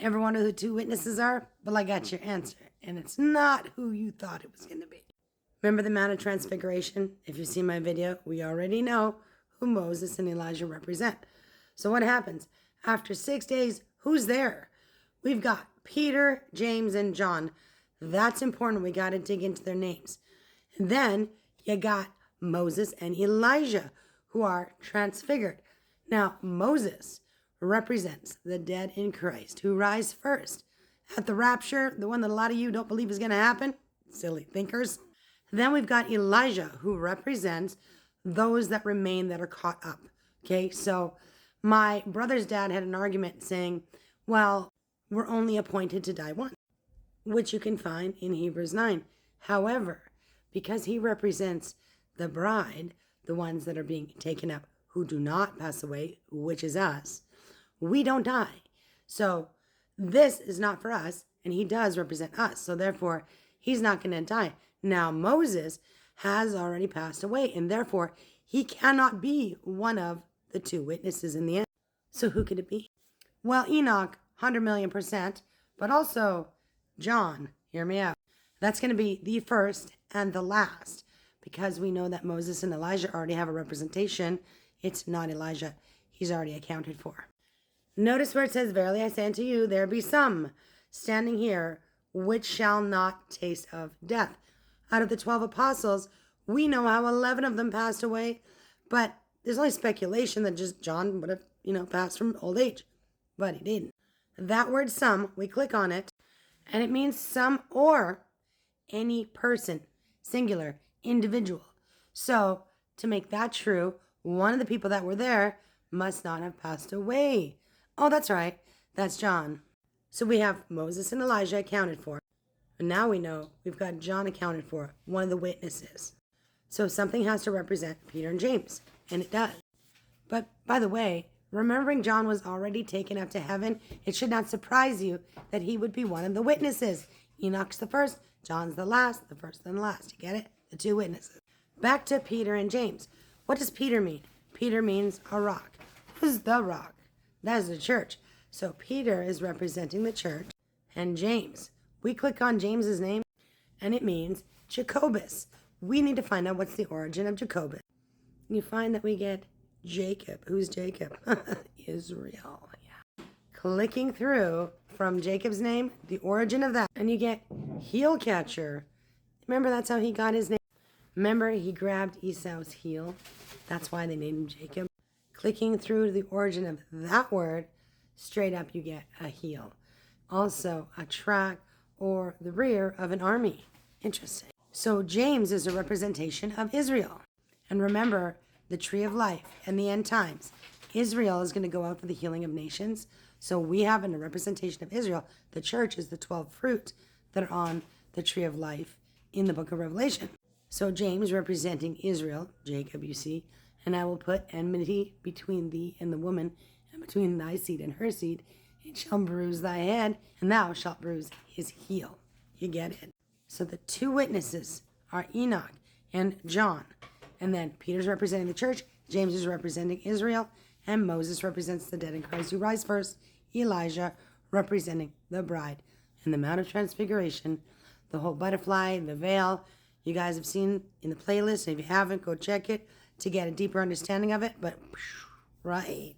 Ever wonder who the two witnesses are? Well, I got your answer, and it's not who you thought it was going to be. Remember the Mount of Transfiguration? If you've seen my video, we already know who Moses and Elijah represent. So what happens? After 6 days, who's there? We've got Peter, James, and John. That's important. We got to dig into their names. And then you got Moses and Elijah, who are transfigured. Now, Moses represents the dead in Christ who rise first. At the rapture, the one that a lot of you don't believe is going to happen, silly thinkers. Then we've got Elijah, who represents those that remain that are caught up. Okay, so my brother's dad had an argument saying, well, we're only appointed to die once, which you can find in Hebrews 9. However, because he represents the bride, the ones that are being taken up who do not pass away, which is us, we don't die. So this is not for us, and he does represent us. So therefore, he's not going to die. Now, Moses has already passed away, and therefore, he cannot be one of the two witnesses in the end. So who could it be? Well, Enoch, 100 million %, but also John, hear me out. That's going to be the first and the last, because we know that Moses and Elijah already have a representation. It's not Elijah. He's already accounted for. Notice where it says, verily I say unto you, there be some standing here which shall not taste of death. Out of the 12 apostles, we know how 11 of them passed away, but there's only speculation that just John would have, passed from old age, but he didn't. That word some, we click on it, and it means some or any person, singular, individual. So to make that true, one of the people that were there must not have passed away. Oh, that's right. That's John. So we have Moses and Elijah accounted for. And now we know we've got John accounted for, one of the witnesses. So something has to represent Peter and James, and it does. But by the way, remembering John was already taken up to heaven, it should not surprise you that he would be one of the witnesses. Enoch's the first, John's the last, the first and the last. You get it? The two witnesses. Back to Peter and James. What does Peter mean? Peter means a rock. Who's the rock? That is the church. So Peter is representing the church, and James. We click on James's name, and it means Jacobus. We need to find out what's the origin of Jacobus. You find that we get Jacob. Who's Jacob? Israel. Yeah. Clicking through from Jacob's name, the origin of that, and you get heel catcher. Remember, that's how he got his name. Remember, he grabbed Esau's heel. That's why they named him Jacob. Clicking through the origin of that word, straight up you get a heel. Also, a track or the rear of an army. Interesting. So James is a representation of Israel. And remember, the tree of life and the end times. Israel is going to go out for the healing of nations. So we have a representation of Israel. The church is the 12 fruit that are on the tree of life in the book of Revelation. So James representing Israel, Jacob, you see, and I will put enmity between thee and the woman, and between thy seed and her seed. It shall bruise thy head, and thou shalt bruise his heel. You get it? So the two witnesses are Enoch and John. And then Peter's representing the church, James is representing Israel, and Moses represents the dead in Christ who rise first, Elijah representing the bride. And the Mount of Transfiguration, the whole butterfly, the veil, you guys have seen in the playlist. If you haven't, go check it to get a deeper understanding of it. But, right.